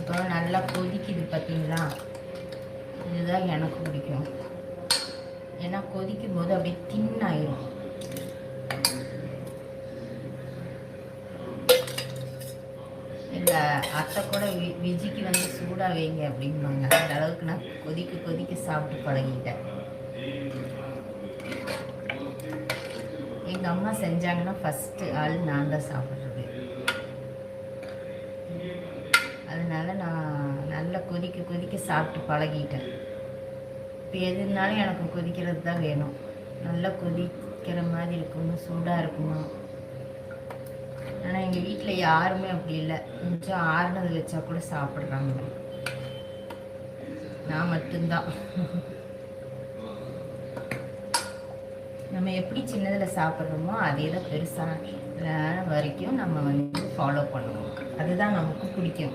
இப்போ நல்லா கொதிக்குது பார்த்தீங்களா, இதுதான் எனக்கு பிடிக்கும். ஏன்னா கொதிக்கும் போது அப்படியே தின்னாயிரும். எங்கள் அத்தை கூட விஜிக்கு வந்து சூடாக வைங்க அப்படிம்பாங்க. அந்த அளவுக்கு நான் கொதிக்க கொதிக்க சாப்பிட்டு பழகிட்டேன். எங்கள் அம்மா செஞ்சாங்கன்னா ஃபஸ்ட்டு ஆள் நான் தான் சாப்பிட்றது. அதனால நான் நல்லா கொதிக்க கொதிக்க சாப்பிட்டு பழகிட்டேன். இப்போ எதுனாலும் எனக்கு கொதிக்கிறது தான் வேணும். நல்லா கொதிக்கிற மாதிரி இருக்கணும், சூடாக இருக்கணும். ஆனால் எங்கள் வீட்டில் யாருமே அப்படி இல்லை. கொஞ்சம் ஆறுனது வச்சா கூட சாப்பிட்றாங்க. நான் மட்டும்தான். நம்ம எப்படி சின்னதில் சாப்பிட்றோமோ அதே தான் பெருசான வரைக்கும் நம்ம வந்து ஃபாலோ பண்ணுவோம். அதுதான் நமக்கு பிடிக்கும்.